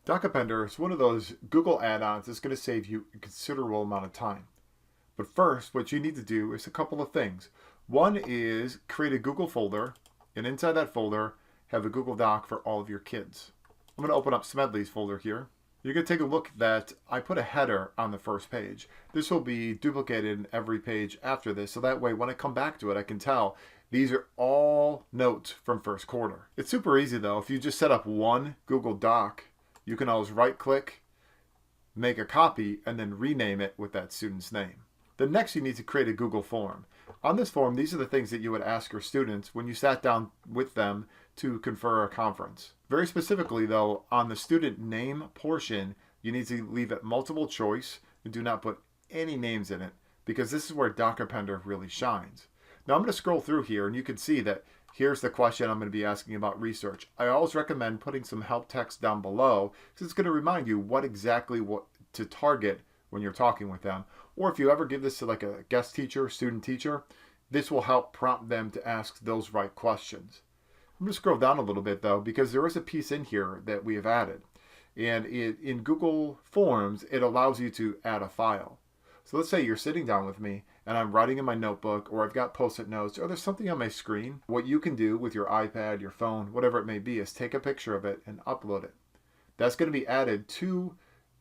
docAppender is one of those Google add-ons that's going to save you a considerable amount of time. But first, what you need to do is a couple of things. One is create a Google folder, and inside that folder, have a Google Doc for all of your kids. I'm going to open up Smedley's folder here. You're going to take a look that I put a header on the first page. This will be duplicated in every page after this, so that way when I come back to it, I can tell these are all notes from first quarter. It's super easy though. If you just set up one Google Doc, you can always right-click, make a copy, and then rename it with that student's name. Then next you need to create a Google form. On this form, these are the things that you would ask your students when you sat down with them to confer a conference. Very specifically though, on the student name portion, you need to leave it multiple choice and do not put any names in it, because this is where docAppender really shines. Now I'm going to scroll through here and you can see that here's the question I'm going to be asking about research. I always recommend putting some help text down below because it's going to remind you what to target when you're talking with them. Or if you ever give this to like a guest teacher, student teacher, this will help prompt them to ask those right questions. I'm going to scroll down a little bit though, because there is a piece in here that we have added. And in Google Forms, it allows you to add a file. So let's say you're sitting down with me and I'm writing in my notebook, or I've got post-it notes, or there's something on my screen. What you can do with your iPad, your phone, whatever it may be, is take a picture of it and upload it. That's going to be added to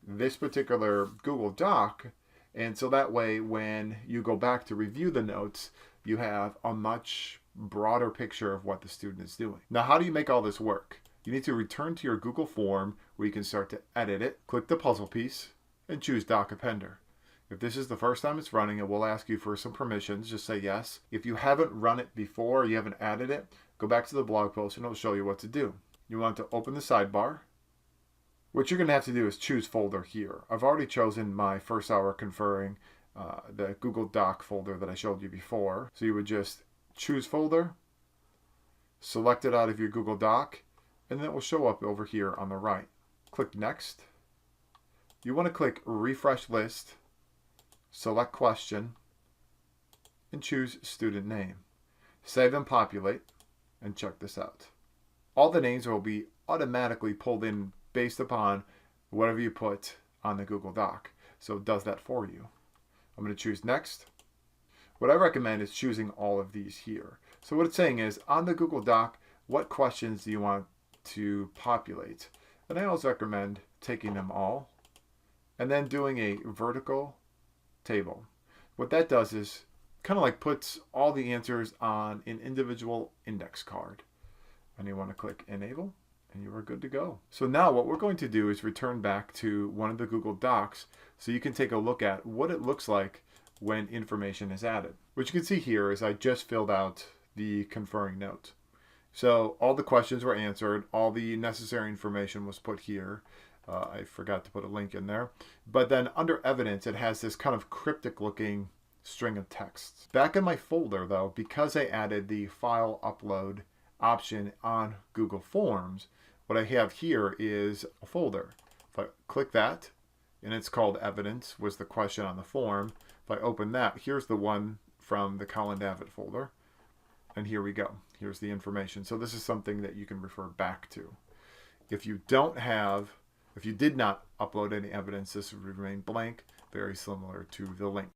this particular Google Doc. And so that way, when you go back to review the notes, you have a much broader picture of what the student is doing. Now, how do you make all this work? You need to return to your Google form where you can start to edit it, click the puzzle piece, and choose docAppender. If this is the first time it's running, it will ask you for some permissions. Just say yes. If you haven't run it before, you haven't added it, go back to the blog post and it'll show you what to do. You want to open the sidebar. What you're going to have to do is choose folder here. I've already chosen my first hour conferring, the Google Doc folder that I showed you before. So you would just choose folder, select it out of your Google Doc, and then it will show up over here on the right. Click next. You want to click refresh list, select question, and choose student name. Save and populate, and check this out. All the names will be automatically pulled in based upon whatever you put on the Google Doc. So it does that for you. I'm going to choose next. What I recommend is choosing all of these here. So what it's saying is, on the Google Doc, what questions do you want to populate? And I always recommend taking them all and then doing a vertical table. What that does is kind of like puts all the answers on an individual index card. And you want to click enable and you are good to go. So now what we're going to do is return back to one of the Google Docs so you can take a look at what it looks like when information is added. What you can see here is I just filled out the conferring note. So all the questions were answered, all the necessary information was put here. I forgot to put a link in there. But then under evidence, it has this kind of cryptic looking string of text. Back in my folder though, because I added the file upload option on Google Forms, what I have here is a folder. If I click that, and it's called evidence, was the question on the form. If I open that, here's the one from the Colin Davitt folder. And here we go. Here's the information. So this is something that you can refer back to. If you did not upload any evidence, this would remain blank, very similar to the link.